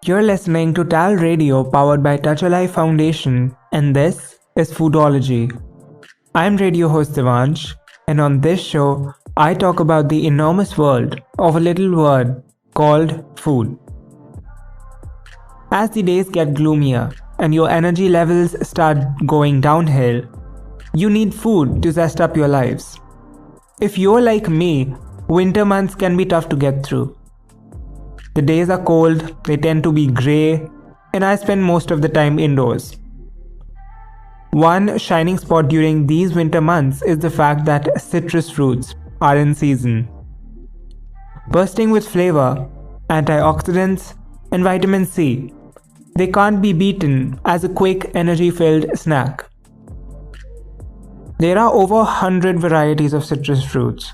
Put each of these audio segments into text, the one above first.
You're listening to TAL Radio powered by Touch Alive Foundation, and this is Foodology. I'm radio host Devansh, and on this show, I talk about the enormous world of a little word called food. As the days get gloomier and your energy levels start going downhill, you need food to zest up your lives. If you're like me, winter months can be tough to get through. The days are cold, they tend to be grey, and I spend most of the time indoors. One shining spot during these winter months is the fact that citrus fruits are in season. Bursting with flavor, antioxidants, and vitamin C, they can't be beaten as a quick, energy-filled snack. There are over 100 varieties of citrus fruits.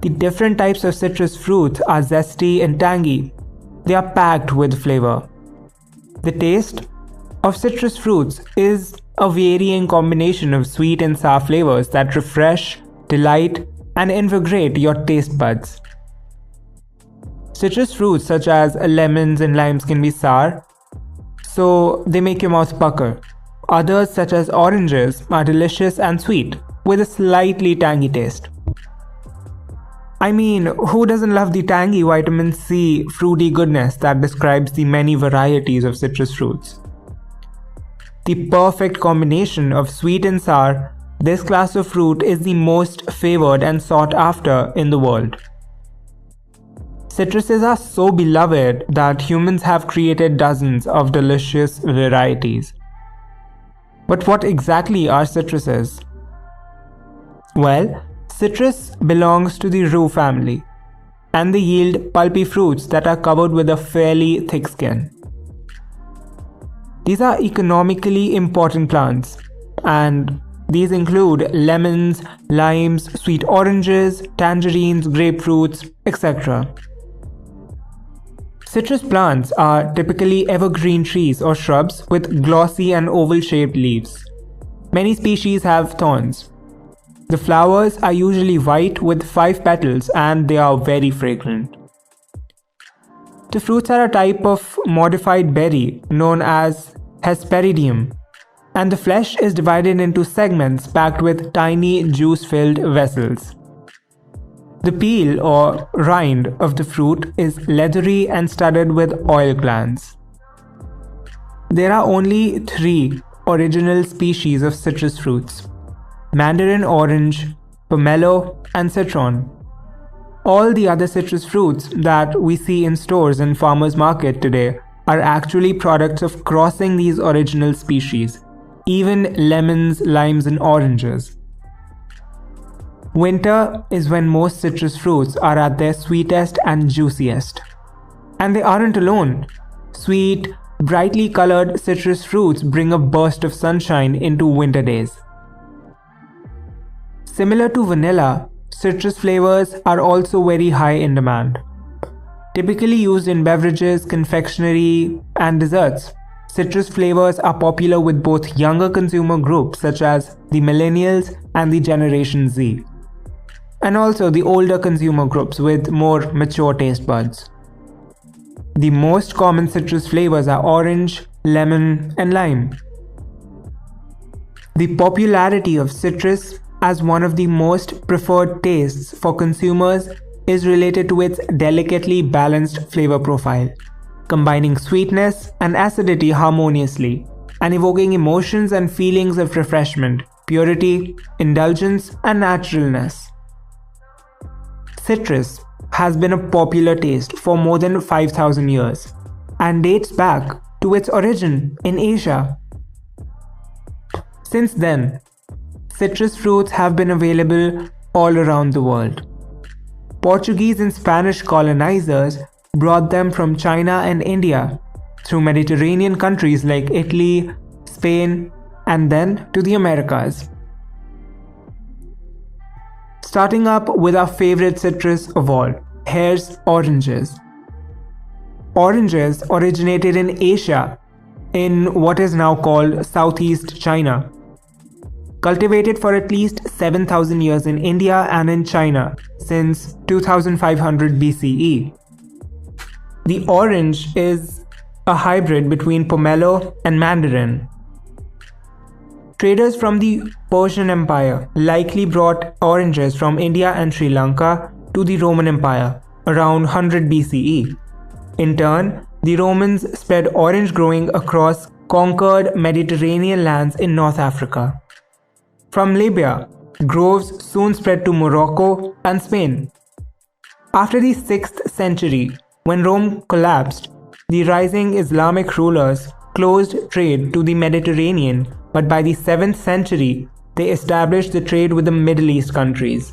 The different types of citrus fruits are zesty and tangy. They are packed with flavor. The taste of citrus fruits is a varying combination of sweet and sour flavors that refresh, delight, and invigorate your taste buds. Citrus fruits such as lemons and limes can be sour, so they make your mouth pucker. Others such as oranges are delicious and sweet, with a slightly tangy taste. I mean, who doesn't love the tangy vitamin C fruity goodness that describes the many varieties of citrus fruits? The perfect combination of sweet and sour, this class of fruit is the most favored and sought after in the world. Citruses are so beloved that humans have created dozens of delicious varieties. But what exactly are citruses? Well, citrus belongs to the rue family, and they yield pulpy fruits that are covered with a fairly thick skin. These are economically important plants, and these include lemons, limes, sweet oranges, tangerines, grapefruits, etc. Citrus plants are typically evergreen trees or shrubs with glossy and oval-shaped leaves. Many species have thorns. The flowers are usually white with 5 petals and they are very fragrant. The fruits are a type of modified berry known as Hesperidium, and the flesh is divided into segments packed with tiny juice-filled vessels. The peel or rind of the fruit is leathery and studded with oil glands. There are only 3 original species of citrus fruits: mandarin orange, pomelo, and citron. All the other citrus fruits that we see in stores and farmers market today are actually products of crossing these original species, even lemons, limes, and oranges. Winter is when most citrus fruits are at their sweetest and juiciest. And they aren't alone. Sweet, brightly colored citrus fruits bring a burst of sunshine into winter days. Similar to vanilla, citrus flavors are also very high in demand. Typically used in beverages, confectionery, and desserts, citrus flavors are popular with both younger consumer groups such as the millennials and the Generation Z, and also the older consumer groups with more mature taste buds. The most common citrus flavors are orange, lemon, and lime. The popularity of citrus as one of the most preferred tastes for consumers is related to its delicately balanced flavor profile, combining sweetness and acidity harmoniously, and evoking emotions and feelings of refreshment, purity, indulgence, and naturalness. Citrus has been a popular taste for more than 5,000 years and dates back to its origin in Asia. Since then, citrus fruits have been available all around the world. Portuguese and Spanish colonizers brought them from China and India through Mediterranean countries like Italy, Spain, and then to the Americas. Starting up with our favorite citrus of all, here's oranges. Oranges originated in Asia, in what is now called Southeast China. cultivated for at least 7,000 years in India and in China since 2500 BCE. The orange is a hybrid between pomelo and mandarin. Traders from the Persian Empire likely brought oranges from India and Sri Lanka to the Roman Empire around 100 BCE. In turn, the Romans spread orange growing across conquered Mediterranean lands in North Africa. From Libya, groves soon spread to Morocco and Spain. After the 6th century, when Rome collapsed, the rising Islamic rulers closed trade to the Mediterranean, but by the 7th century, they established the trade with the Middle East countries.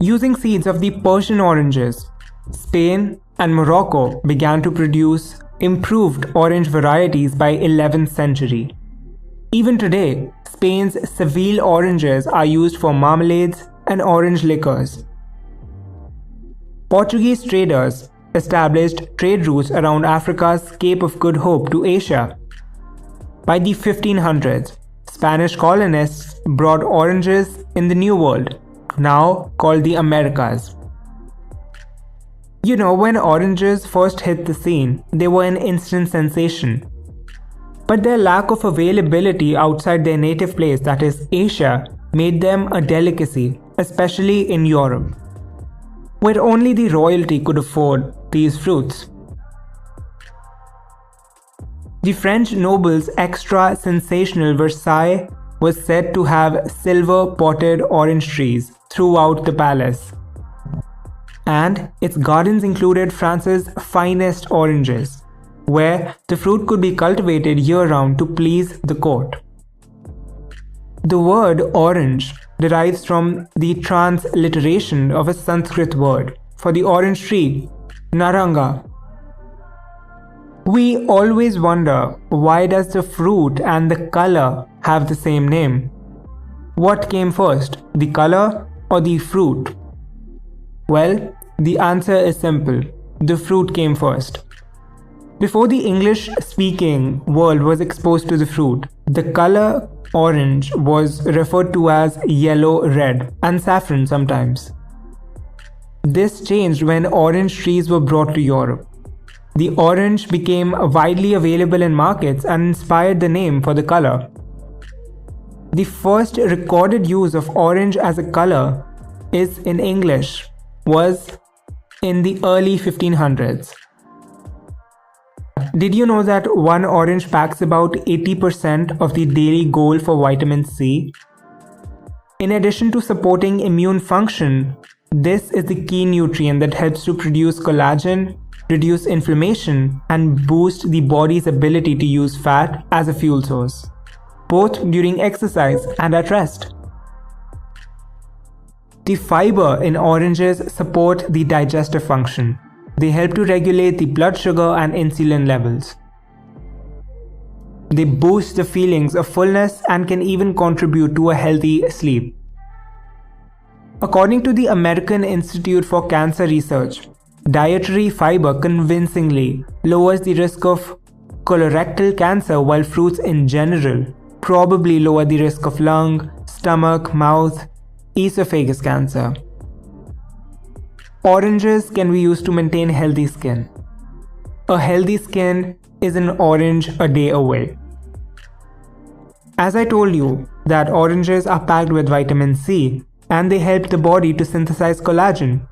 Using seeds of the Persian oranges, Spain and Morocco began to produce improved orange varieties by 11th century. Even today, Spain's Seville oranges are used for marmalades and orange liqueurs. Portuguese traders established trade routes around Africa's Cape of Good Hope to Asia. By the 1500s, Spanish colonists brought oranges in the New World, now called the Americas. You know, when oranges first hit the scene, they were an instant sensation. But their lack of availability outside their native place, that is Asia, made them a delicacy, especially in Europe, where only the royalty could afford these fruits. The French noble's extra sensational Versailles was said to have silver-potted orange trees throughout the palace, and its gardens included France's finest oranges, where the fruit could be cultivated year-round to please the court. The word orange derives from the transliteration of a Sanskrit word for the orange tree, naranga. We always wonder, why does the fruit and the color have the same name? What came first, the color or the fruit? Well, the answer is simple. The fruit came first. Before the English-speaking world was exposed to the fruit, the color orange was referred to as yellow-red and saffron sometimes. This changed when orange trees were brought to Europe. The orange became widely available in markets and inspired the name for the color. The first recorded use of orange as a color is in English was in the early 1500s. Did you know that one orange packs about 80% of the daily goal for vitamin C? In addition to supporting immune function, this is the key nutrient that helps to produce collagen, reduce inflammation, and boost the body's ability to use fat as a fuel source, both during exercise and at rest. The fiber in oranges support the digestive function. They help to regulate the blood sugar and insulin levels. They boost the feelings of fullness and can even contribute to a healthy sleep. According to the American Institute for Cancer Research, dietary fiber convincingly lowers the risk of colorectal cancer, while fruits in general probably lower the risk of lung, stomach, mouth, esophagus cancer. Oranges can be used to maintain healthy skin. A healthy skin is an orange a day away. As I told you that oranges are packed with vitamin C and they help the body to synthesize collagen.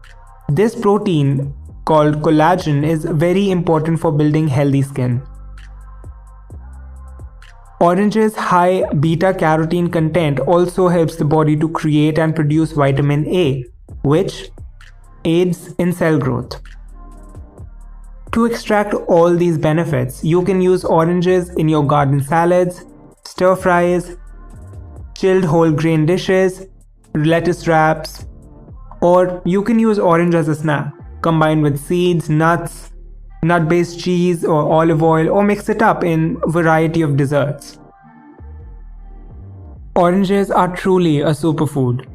This protein called collagen is very important for building healthy skin. Orange's high beta-carotene content also helps the body to create and produce vitamin A, which aids in cell growth. To extract all these benefits, you can use oranges in your garden salads, stir fries, chilled whole grain dishes, lettuce wraps, or you can use orange as a snack, combined with seeds, nuts, nut-based cheese or olive oil, or mix it up in a variety of desserts. Oranges are truly a superfood.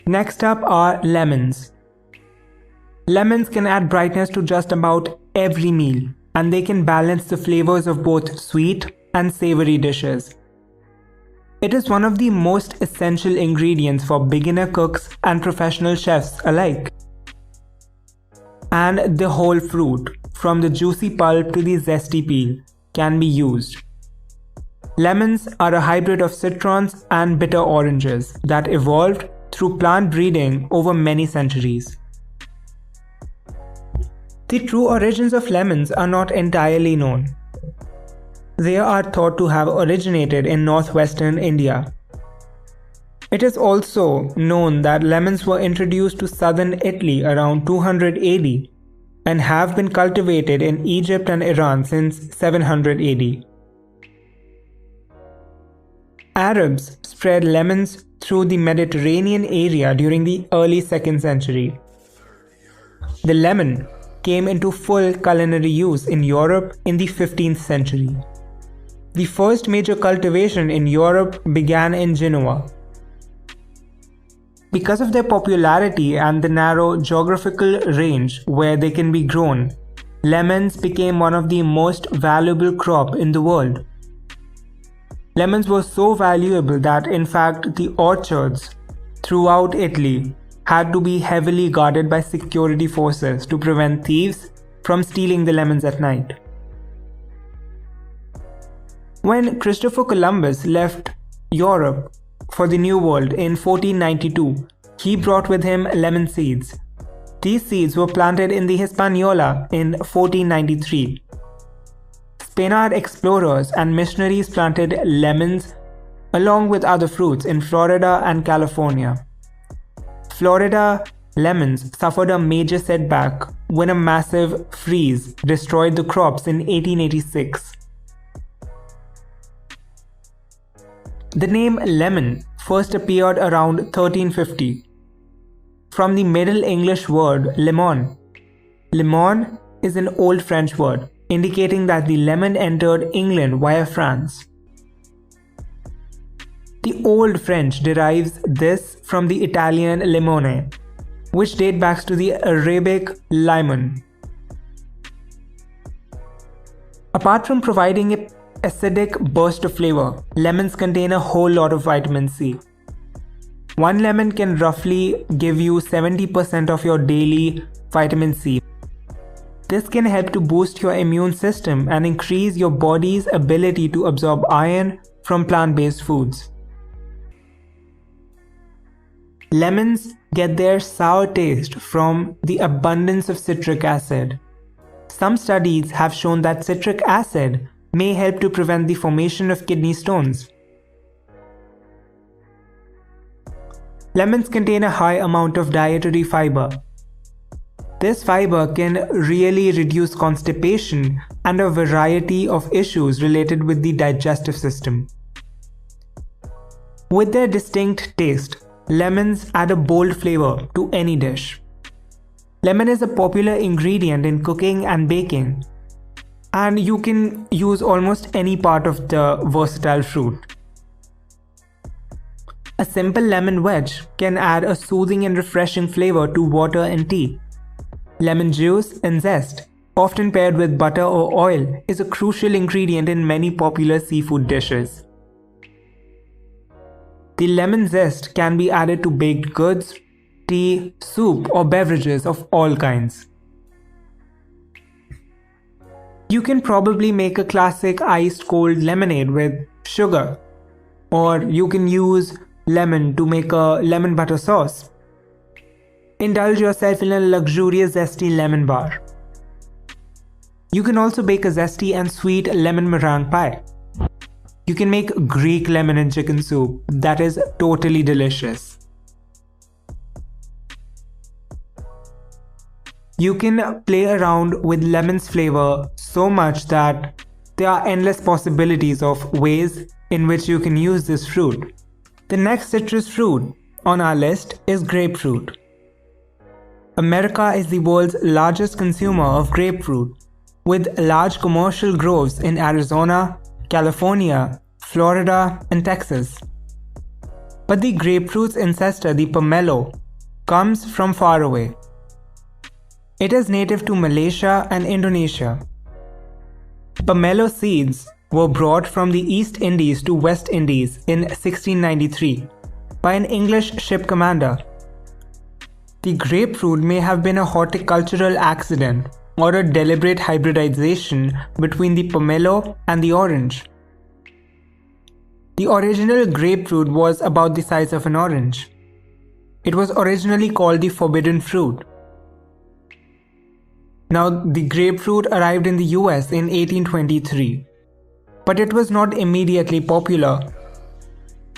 Next up are lemons. Lemons can add brightness to just about every meal, and they can balance the flavors of both sweet and savory dishes. It is one of the most essential ingredients for beginner cooks and professional chefs alike. And the whole fruit, from the juicy pulp to the zesty peel, can be used. Lemons are a hybrid of citrons and bitter oranges that evolved through plant breeding over many centuries. The true origins of lemons are not entirely known. They are thought to have originated in northwestern India. It is also known that lemons were introduced to southern Italy around 200 AD and have been cultivated in Egypt and Iran since 700 AD. Arabs spread lemons through the Mediterranean area during the early 2nd century. The lemon came into full culinary use in Europe in the 15th century. The first major cultivation in Europe began in Genoa. Because of their popularity and the narrow geographical range where they can be grown, lemons became one of the most valuable crops in the world. Lemons were so valuable that in fact the orchards throughout Italy had to be heavily guarded by security forces to prevent thieves from stealing the lemons at night. When Christopher Columbus left Europe for the New World in 1492, he brought with him lemon seeds. These seeds were planted in the Hispaniola in 1493. Spaniard explorers and missionaries planted lemons along with other fruits in Florida and California. Florida lemons suffered a major setback when a massive freeze destroyed the crops in 1886. The name lemon first appeared around 1350 from the Middle English word limon. Limon is an Old French word indicating that the lemon entered England via France. The Old French derives this from the Italian limone, which dates back to the Arabic limon. Apart from providing an acidic burst of flavor, lemons contain a whole lot of vitamin C. One lemon can roughly give you 70% of your daily vitamin C. This can help to boost your immune system and increase your body's ability to absorb iron from plant-based foods. Lemons get their sour taste from the abundance of citric acid. Some studies have shown that citric acid may help to prevent the formation of kidney stones. Lemons contain a high amount of dietary fiber. This fiber can really reduce constipation and a variety of issues related with the digestive system. With their distinct taste, lemons add a bold flavor to any dish. Lemon is a popular ingredient in cooking and baking, and you can use almost any part of the versatile fruit. A simple lemon wedge can add a soothing and refreshing flavor to water and tea. Lemon juice and zest, often paired with butter or oil, is a crucial ingredient in many popular seafood dishes. The lemon zest can be added to baked goods, tea, soup, or beverages of all kinds. You can probably make a classic iced cold lemonade with sugar, or you can use lemon to make a lemon butter sauce. Indulge yourself in a luxurious zesty lemon bar. You can also bake a zesty and sweet lemon meringue pie. You can make Greek lemon and chicken soup that is totally delicious. You can play around with lemon's flavor so much that there are endless possibilities of ways in which you can use this fruit. The next citrus fruit on our list is grapefruit. America is the world's largest consumer of grapefruit, with large commercial groves in Arizona, California, Florida, and Texas. But the grapefruit's ancestor, the pomelo, comes from far away. It is native to Malaysia and Indonesia. Pomelo seeds were brought from the East Indies to West Indies in 1693 by an English ship commander. The grapefruit may have been a horticultural accident or a deliberate hybridization between the pomelo and the orange. The original grapefruit was about the size of an orange. It was originally called the forbidden fruit. Now, the grapefruit arrived in the US in 1823, but it was not immediately popular.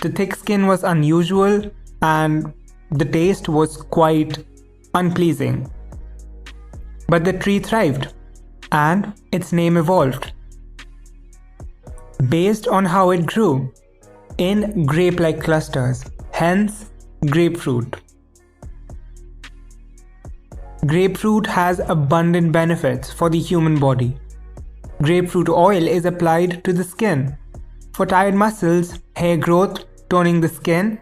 The thick skin was unusual and the taste was quite unpleasing. But the tree thrived, and its name evolved based on how it grew in grape-like clusters, hence grapefruit. Grapefruit has abundant benefits for the human body. Grapefruit oil is applied to the skin for tired muscles, hair growth, toning the skin,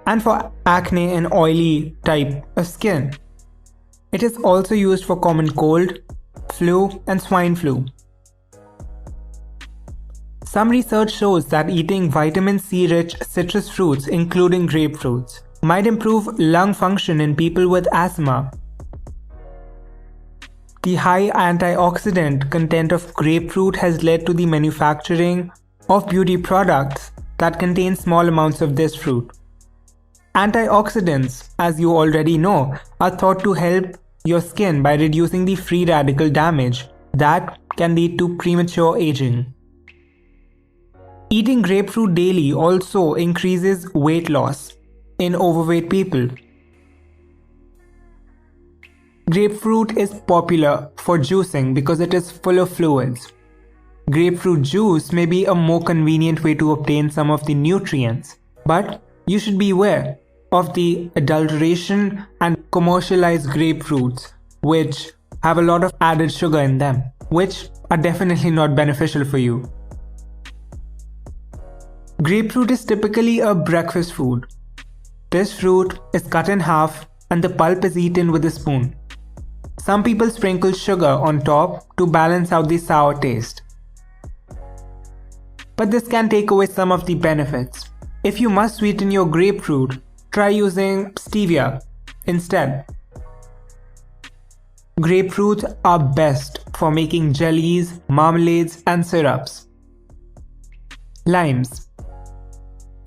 and for acne and oily type of skin. It is also used for common cold, flu, and swine flu. Some research shows that eating vitamin C-rich citrus fruits, including grapefruits, might improve lung function in people with asthma. The high antioxidant content of grapefruit has led to the manufacturing of beauty products that contain small amounts of this fruit. Antioxidants, as you already know, are thought to help your skin by reducing the free radical damage that can lead to premature aging. Eating grapefruit daily also increases weight loss in overweight people. Grapefruit is popular for juicing because it is full of fluids. Grapefruit juice may be a more convenient way to obtain some of the nutrients, but you should be aware of the adulteration and commercialized grapefruits, which have a lot of added sugar in them, which are definitely not beneficial for you. Grapefruit is typically a breakfast food. This fruit is cut in half and the pulp is eaten with a spoon. Some people sprinkle sugar on top to balance out the sour taste. But this can take away some of the benefits. If you must sweeten your grapefruit, try using stevia instead. Grapefruits are best for making jellies, marmalades, and syrups. Limes.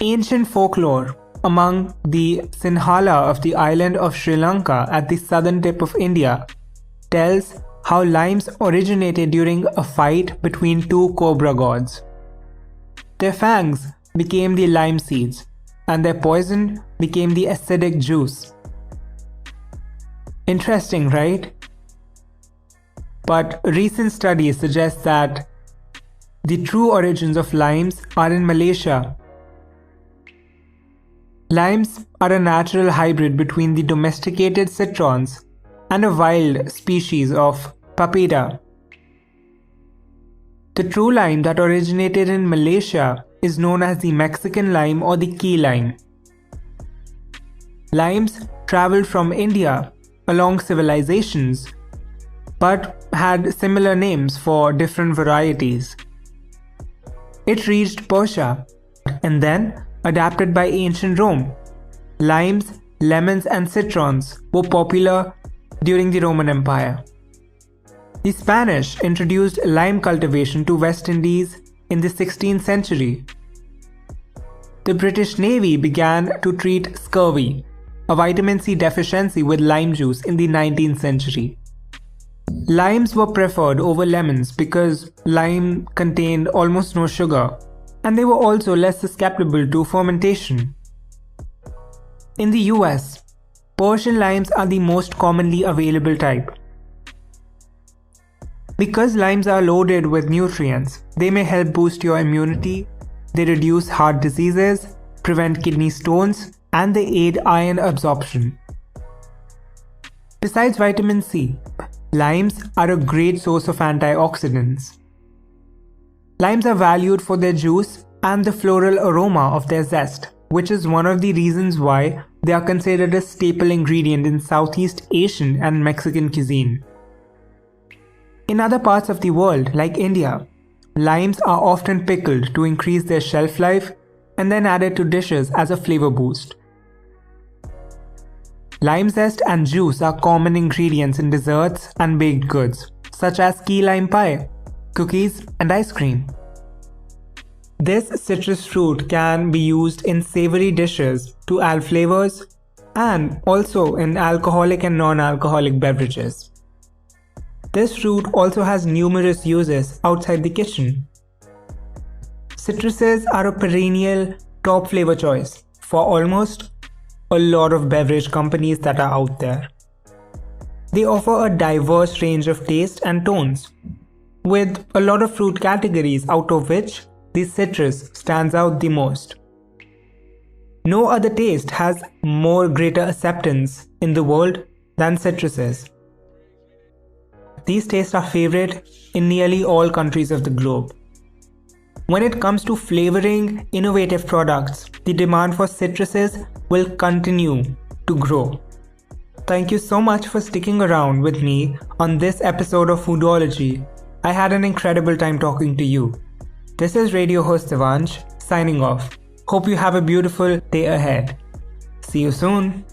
Ancient folklore among the Sinhala of the island of Sri Lanka at the southern tip of India tells how limes originated during a fight between two cobra gods. Their fangs became the lime seeds, and their poison became the acidic juice. Interesting, right? But recent studies suggest that the true origins of limes are in Malaysia. Limes are a natural hybrid between the domesticated citrons and a wild species of papeda. The true lime that originated in Malaysia is known as the Mexican lime or the key lime. Limes traveled from India along civilizations, but had similar names for different varieties. It reached Persia and then adapted by ancient Rome. Limes, lemons, and citrons were popular during the Roman Empire. The Spanish introduced lime cultivation to West Indies in the 16th century. The British Navy began to treat scurvy, a vitamin C deficiency, with lime juice in the 19th century. Limes were preferred over lemons because lime contained almost no sugar, and they were also less susceptible to fermentation. In the US, Persian limes are the most commonly available type. Because limes are loaded with nutrients, they may help boost your immunity, they reduce heart diseases, prevent kidney stones, and they aid iron absorption. Besides vitamin C, limes are a great source of antioxidants. Limes are valued for their juice and the floral aroma of their zest, which is one of the reasons why they are considered a staple ingredient in Southeast Asian and Mexican cuisine. In other parts of the world, like India, Limes are often pickled to increase their shelf life and then added to dishes as a flavor boost. Lime zest and juice are common ingredients in desserts and baked goods, such as key lime pie, cookies, and ice cream. This citrus fruit can be used in savory dishes to add flavors and also in alcoholic and non-alcoholic beverages. This fruit also has numerous uses outside the kitchen. Citruses are a perennial top flavor choice for almost a lot of beverage companies that are out there. They offer a diverse range of taste and tones, with a lot of fruit categories out of which the citrus stands out the most. No other taste has more greater acceptance in the world than citruses. These tastes are favorite in nearly all countries of the globe. When it comes to flavoring innovative products, the demand for citruses will continue to grow. Thank you so much for sticking around with me on this episode of Foodology. I had an incredible time talking to you. This is radio host Devansh signing off. Hope you have a beautiful day ahead. See you soon.